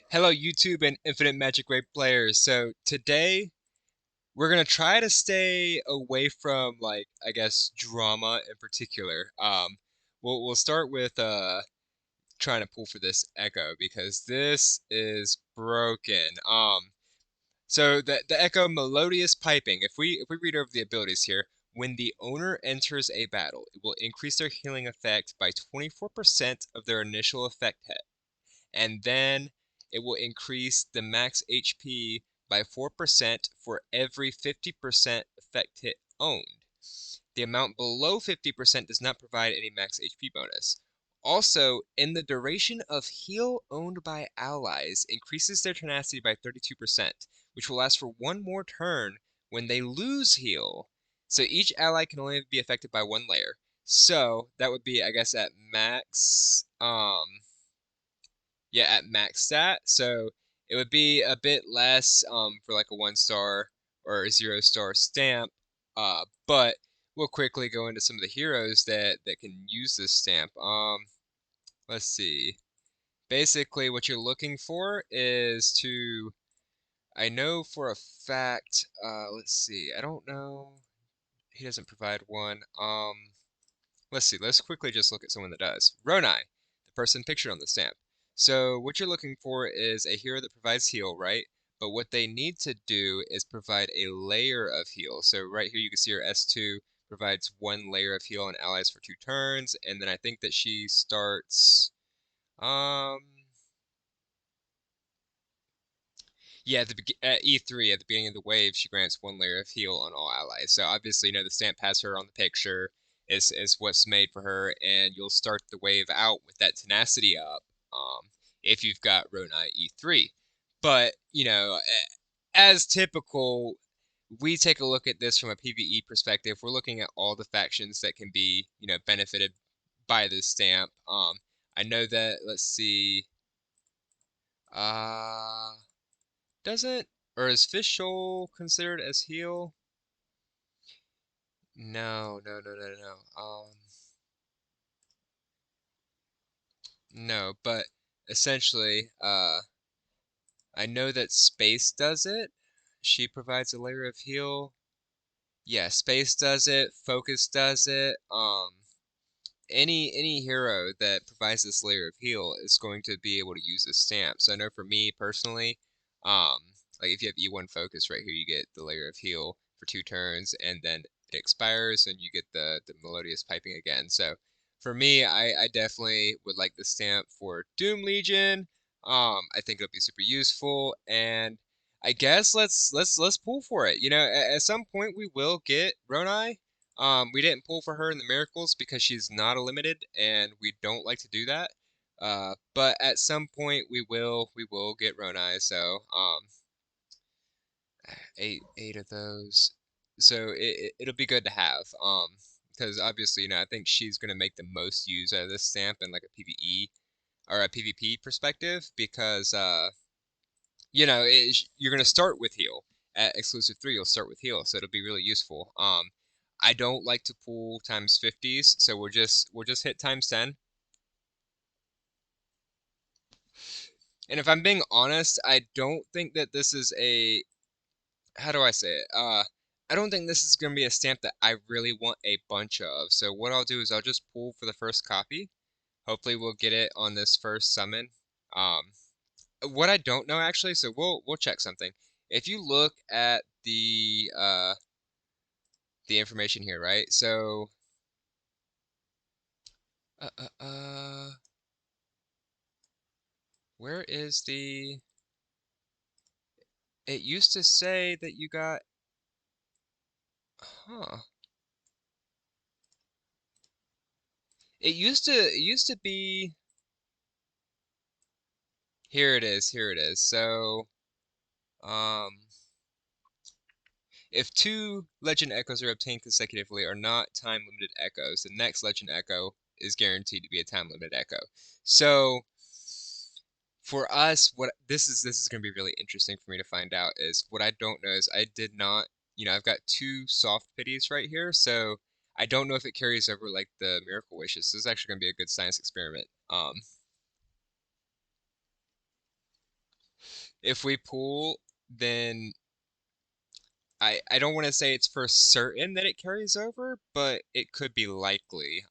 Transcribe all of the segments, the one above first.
Hello, YouTube and Infinite Magic Ray players. So today we're gonna try to stay away from I guess drama in particular. We'll start with trying to pull for this echo because this is broken. So the echo Melodius Piping. If we read over the abilities here, when the owner enters a battle, it will increase their healing effect by 24% of their initial effect hit, and then it will increase the max HP by 4% for every 50% effect hit owned. The amount below 50% does not provide any max HP bonus. Also, in the duration of heal owned by allies, increases their tenacity by 32%, which will last for one more turn when they lose heal. So each ally can only be affected by one layer. So that would be, I guess, at max at max stat. So it would be a bit less for like a 1 star or a 0 star stamp. But we'll quickly go into some of the heroes that can use this stamp. Let's see. Basically, what you're looking for is to. I know for a fact. Let's see. I don't know. He doesn't provide one. Let's see. Let's quickly just look at someone that does. Ronai, the person pictured on the stamp. So what you're looking for is a hero that provides heal, right? But what they need to do is provide a layer of heal. So right here you can see her S2 provides one layer of heal on allies for 2 turns, and then I think that she starts um yeah, at E3 at the beginning of the wave, she grants one layer of heal on all allies. So obviously, the stamp has her on the picture is what's made for her, and you'll start the wave out with that tenacity up. If you've got ronai E3, but as typical, we take a look at this from a PvE perspective. We're looking at all the factions that can be benefited by this stamp. I know that. Let's see. Uh doesn't or is Fish Shoal considered as heal? No, no, no, no, no. No, but essentially, I know that Space does it. She provides a layer of heal. Yeah, Space does it. Phocas does it. Any hero that provides this layer of heal is going to be able to use this stamp. So I know for me personally, um, like if you have E1 Focus right here, you get the layer of heal for 2 turns, and then it expires, and you get the Melodious Piping again. So for me, I definitely would like the stamp for Doom Legion. I think it'll be super useful, and I guess let's pull for it. At some point we will get ronai. We didn't pull for her in the Miracles because she's not a limited, and we don't like to do that. But at some point we will get ronai. So eight of those. So it'll be good to have. Because obviously I think she's gonna make the most use out of this stamp in like a PvE or a PvP perspective because you're gonna start with heal at exclusive 3. You'll start with heal, so it'll be really useful. I don't like to pull times 50s, so we'll just hit times 10. And if I'm being honest, I don't think that this is a how do I say it? I don't think this is gonna be a stamp that I really want a bunch of. So what I'll do is I'll just pull for the first copy. Hopefully we'll get it on this first summon. Um, what I don't know actually, so we'll check something. If you look at the information here, right? So uh uh uh where is the it used to say that you got huh. It used to be here it is, here it is. So um if 2 legend echoes are obtained consecutively are not time limited echoes, the next legend echo is guaranteed to be a time limited echo. So for us, what this is going to be really interesting for me to find out is what I don't know is I did not, I've got 2 soft pities right here, so I don't know if it carries over like the miracle wishes. So this is actually going to be a good science experiment. if we pull, then I don't want to say it's for certain that it carries over, but it could be likely.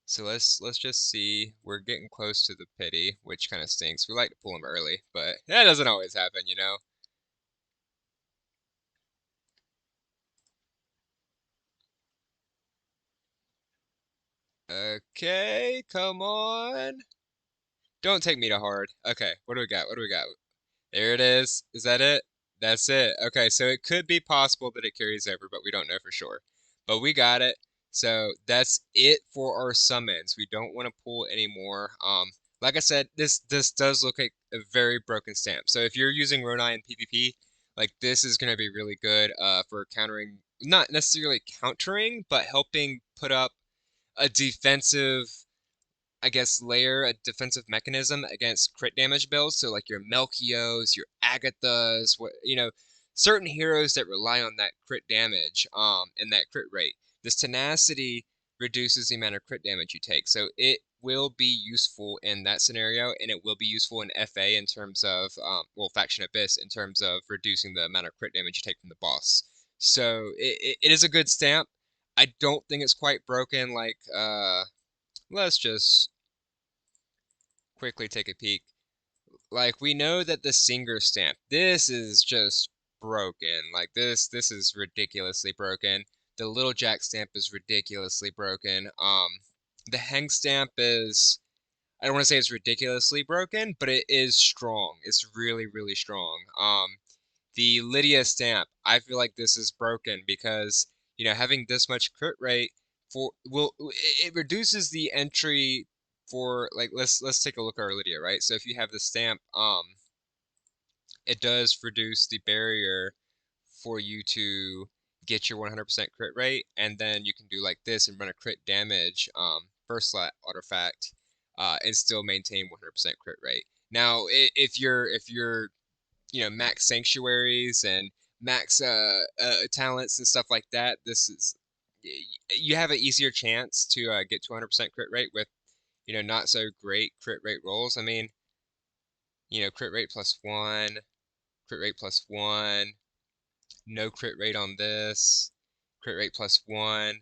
So let's just see. We're getting close to the pity, which kind of stinks. We like to pull them early, but that doesn't always happen, you know. Okay, come on. Don't take me to hard. Okay, what do we got? What do we got? There it is. Is that it? That's it. Okay, so it could be possible that it carries over, but we don't know for sure. But we got it. So that's it for our summons. We don't want to pull anymore. Like I said, this does look like a very broken stamp. So if you're using ronai in PvP, like this is gonna be really good for countering, not necessarily countering, but helping put up a defensive, I guess, layer a defensive mechanism against crit damage builds. So like your Melchios, your Agathas, what certain heroes that rely on that crit damage, and that crit rate. This tenacity reduces the amount of crit damage you take. So it will be useful in that scenario, and it will be useful in FA in terms of well, Faction Abyss in terms of reducing the amount of crit damage you take from the boss. So it is a good stamp. I don't think it's quite broken like let's just quickly take a peek. Like we know that the Singer stamp, this is just broken. Like this is ridiculously broken. The Little Jack stamp is ridiculously broken. The Heng stamp is, I don't want to say it's ridiculously broken, but it is strong. It's really, really strong. The Lydia stamp, I feel like this is broken because, having this much crit rate for will it reduces the entry for, like, let's take a look at our Lydia, right? So if you have the stamp, it does reduce the barrier for you to get your 100% crit rate, and then you can do like this and run a crit damage first slot artifact and still maintain 100% crit rate. Now, if you're max sanctuaries and max talents and stuff like that, this is, you have an easier chance to get to 100% crit rate with not so great crit rate rolls. I mean, crit rate +1, crit rate +1, no crit rate on this, crit rate +1,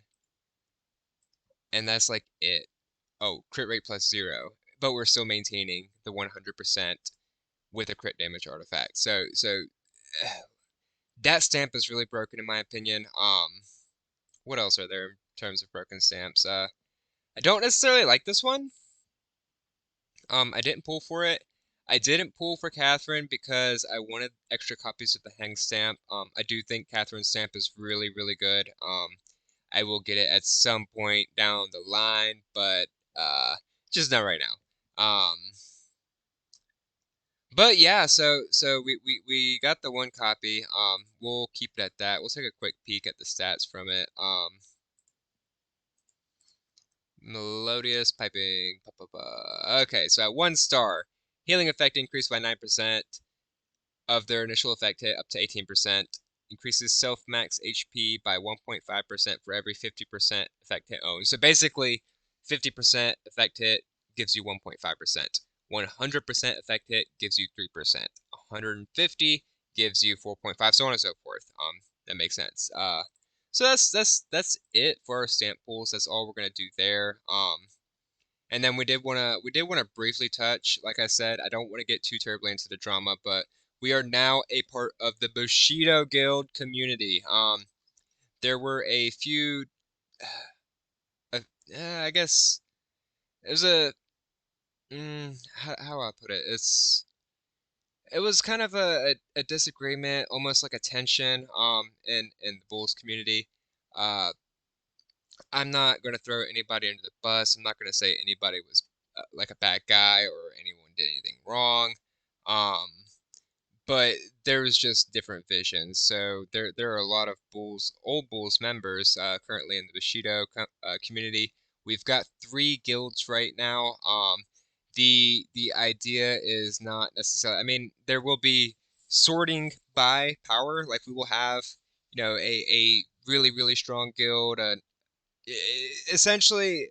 and that's like it. Oh, crit rate +0, but we're still maintaining the 100% with a crit damage artifact. So that stamp is really broken in my opinion. What else are there in terms of broken stamps? I don't necessarily like this one. I didn't pull for it. I didn't pull for Catherine because I wanted extra copies of the Hang stamp. I do think Catherine's stamp is really, really good. I will get it at some point down the line, but just not right now. But yeah, so we got the one copy. We'll keep it at that. We'll take a quick peek at the stats from it. Melodius Piping. Okay, so at 1 star, healing effect increased by 9% of their initial effect hit up to 18%. Increases self max HP by 1.5% for every 50% effect hit owned. So basically, 50% effect hit gives you 1.5%. 100% effect hit gives you 3%. 150 gives you 4.5, so on and so forth. That makes sense. So that's it for our stamp pools. That's all we're gonna do there. And then we did wanna briefly touch, like I said, I don't want to get too terribly into the drama, but we are now a part of the Bushido Guild community. There were a few, uh, I guess it was how I put it. It was kind of a disagreement, almost like a tension, in the Bulls community. Uh, I'm not gonna throw anybody under the bus. I'm not gonna say anybody was like a bad guy or anyone did anything wrong. Um, but there was just different visions. So there are a lot of old Bulls members currently in the Bushido community. We've got 3 guilds right now. The idea is not necessarily. I mean, there will be sorting by power. Like we will have, a really really strong guild. Essentially,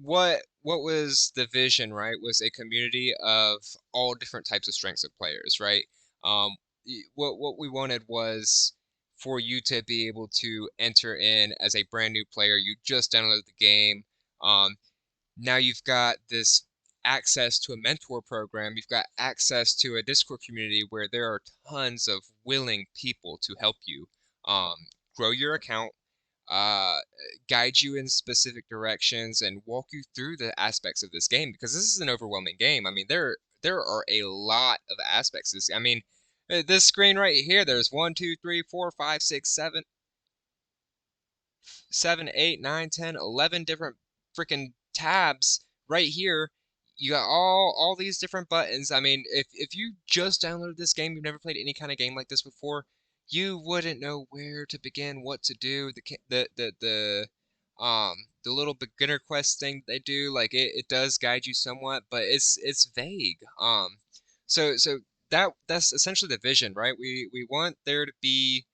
what was the vision, right? Was a community of all different types of strengths of players, right? What we wanted was for you to be able to enter in as a brand new player. You just downloaded the game. Um, Now you've got this access to a mentor program. You've got access to a Discord community where there are tons of willing people to help you grow your account, uh, guide you in specific directions, and walk you through the aspects of this game because this is an overwhelming game. I mean, there are a lot of aspects. I mean, this screen right here, there's 11 different freaking tabs right here. You got all these different buttons. I mean, if you just downloaded this game, you've never played any kind of game like this before, you wouldn't know where to begin, what to do. The little beginner quest thing they do, like it does guide you somewhat, but it's vague. So that's essentially the vision, right? We want there to be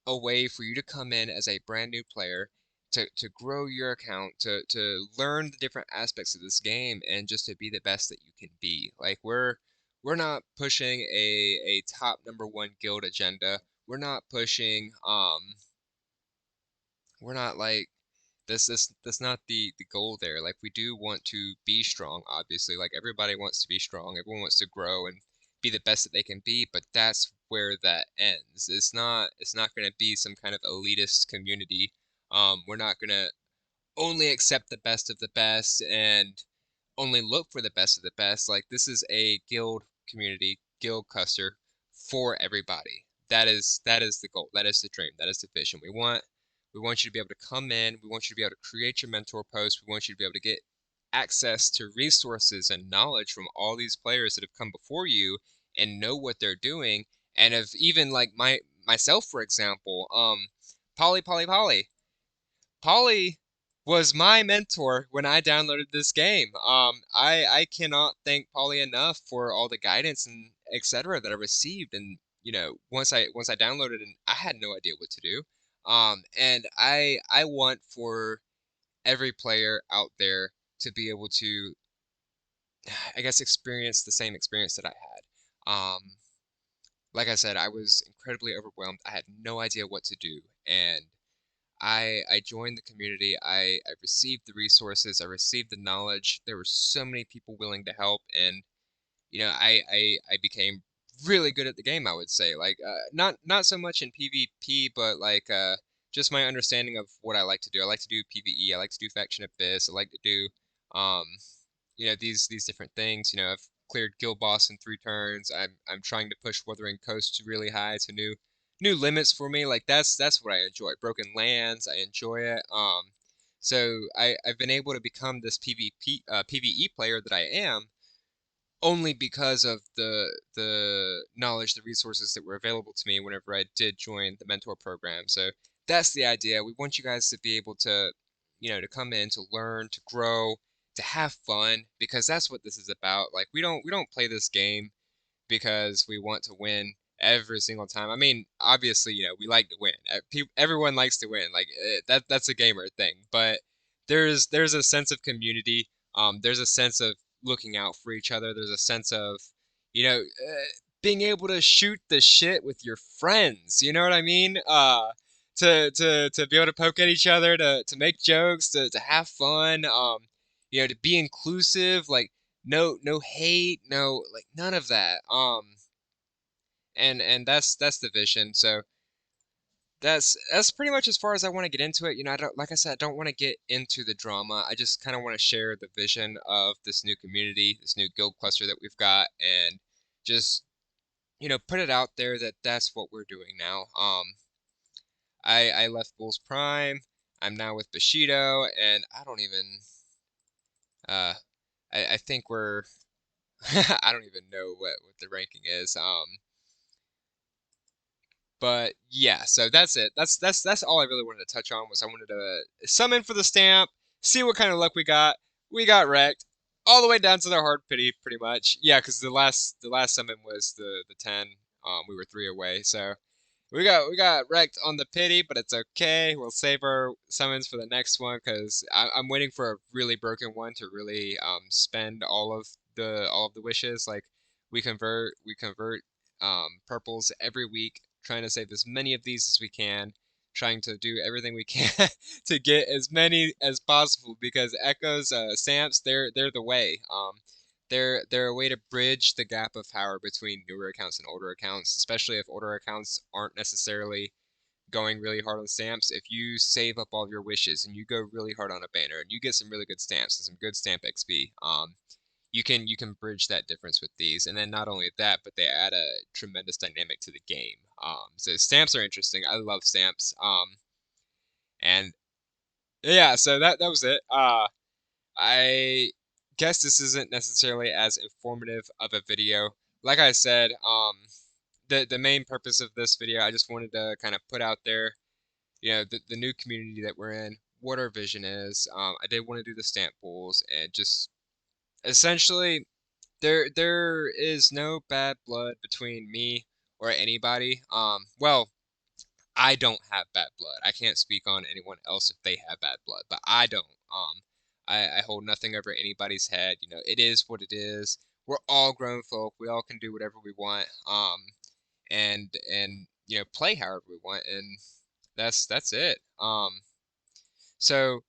a way for you to come in as a brand new player to grow your account, to learn the different aspects of this game, and just to be the best that you can be. Like we're not pushing a top number one guild agenda. We're not pushing we're not like that's not the goal there. Like we do want to be strong, obviously. Like everybody wants to be strong. Everyone wants to grow and be the best that they can be, but that's where that ends. It's not going to be some kind of elitist community. We're not going to only accept the best of the best and only look for the best of the best. Like this is a guild community, guild cluster for everybody. That is the goal. That is the dream. That is the vision. We want you to be able to come in. We want you to be able to create your mentor post. We want you to be able to get access to resources and knowledge from all these players that have come before you and know what they're doing. And have even like myself, for example, Polly was my mentor when I downloaded this game. I cannot thank Polly enough for all the guidance and etc. that I received. And once I downloaded and I had no idea what to do. And I want for every player out there to be able to, I guess, experience the same experience that I had. Like I said, I was incredibly overwhelmed. I had no idea what to do, and I joined the community. I received the resources. I received the knowledge. There were so many people willing to help, and I became really good at the game. I would say, like, not so much in PvP, but like just my understanding of what I like to do. I like to do PvE. I like to do Faction Abyss. I like to do um these different things. I've cleared Guild Boss in 3 turns. I'm trying to push Wuthering Coast really high to new limits for me. Like that's what I enjoy. Broken Lands, I enjoy it. So I've been able to become this PvE player that I am only because of the knowledge, the resources that were available to me whenever I did join the mentor program. So that's the idea. We want you guys to be able to come in, to learn, to grow, to have fun, because that's what this is about. Like we don't play this game because we want to win every single time. I mean, obviously, we like to win. Everyone likes to win. Like that's a gamer thing. But there's a sense of community. There's a sense of looking out for each other. There's a sense of, being able to shoot the shit with your friends. You know what I mean? To be able to poke at each other, to make jokes, to have fun. To be inclusive. Like no hate, no like none of that. And that's the vision. So that's pretty much as far as I want to get into it. I don't, like I said, I don't want to get into the drama. I just kind of want to share the vision of this new community, this new guild cluster that we've got, and just put it out there that that's what we're doing now. I left Bulls Prime. I'm now with Bushido, and I don't even I think we're I don't even know what the ranking is. But yeah, so that's it. That's all I really wanted to touch on. Was I wanted to summon for the stamp, see what kind of luck we got. We got wrecked all the way down to the hard pity, pretty much. Yeah, because the last summon was the 10. We were 3 away, so we got wrecked on the pity, but it's okay. We'll save our summons for the next one because I'm waiting for a really broken one to really spend all of the wishes. Like we convert purples every week, trying to save as many of these as we can, trying to do everything we can to get as many as possible because echoes, Samps, they're the way. They're a way to bridge the gap of power between newer accounts and older accounts, especially if older accounts aren't necessarily going really hard on stamps. If you save up all of your wishes and you go really hard on a banner and you get some really good stamps and some good stamp XP, you can bridge that difference with these. And then not only that, but they add a tremendous dynamic to the game. So stamps are interesting. I love stamps. And yeah, so that was it. I guess this isn't necessarily as informative of a video. Like I said, the main purpose of this video, I just wanted to kind of put out there, the new community that we're in, what our vision is. I did want to do the stamp pools and just essentially there is no bad blood between me or anybody. Well, I don't have bad blood. I can't speak on anyone else if they have bad blood, but I don't. I hold nothing over anybody's head. It is what it is. We're all grown folk. We all can do whatever we want. And play however we want, and that's it. So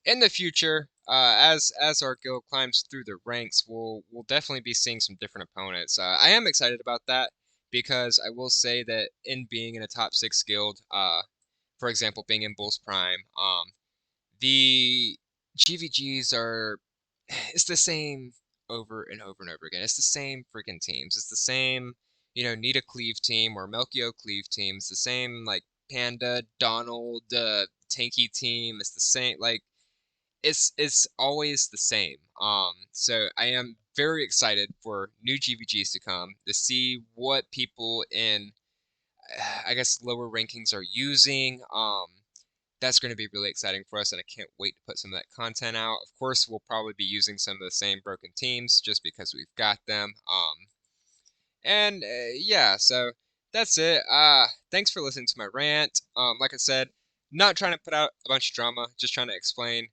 in the future, as our guild climbs through the ranks, we'll definitely be seeing some different opponents. I am excited about that because I will say that in being in a top 6 guild, for example, being in Bulls Prime, the GVGs are it's the same over and over and over again. It's the same freaking teams. It's the same, Nita Cleave team or Melchio Cleave team. It's the same like Panda, Donald, Tanky team. It's the same like it's always the same. So I am very excited for new GVGs to come to see what people in I guess lower rankings are using. That's going to be really exciting for us, and I can't wait to put some of that content out. Of course, we'll probably be using some of the same broken teams just because we've got them. And yeah, so that's it. Thanks for listening to my rant. Like I said, not trying to put out a bunch of drama, just trying to explain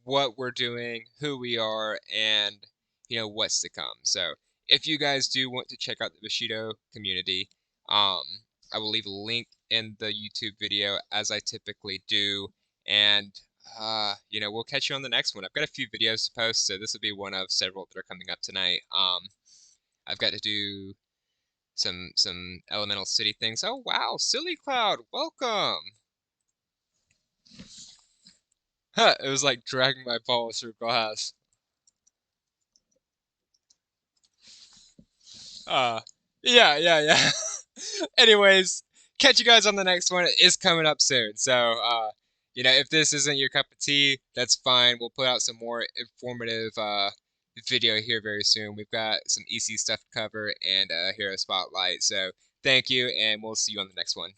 what we're doing, who we are, and what's to come. So if you guys do want to check out the Bushido community, um, I will leave a link in the YouTube video as I typically do, and we'll catch you on the next one. I've got a few videos to post, so this will be one of several that are coming up tonight. I've got to do some Elemental City things. Oh wow, Silly Cloud, welcome. Huh, it was like dragging my ball through glass. Uh, yeah. Anyways, catch you guys on the next one. It is coming up soon. So, if this isn't your cup of tea, that's fine. We'll put out some more informative video here very soon. We've got some EC stuff to cover and a hero spotlight. So, thank you, and we'll see you on the next one.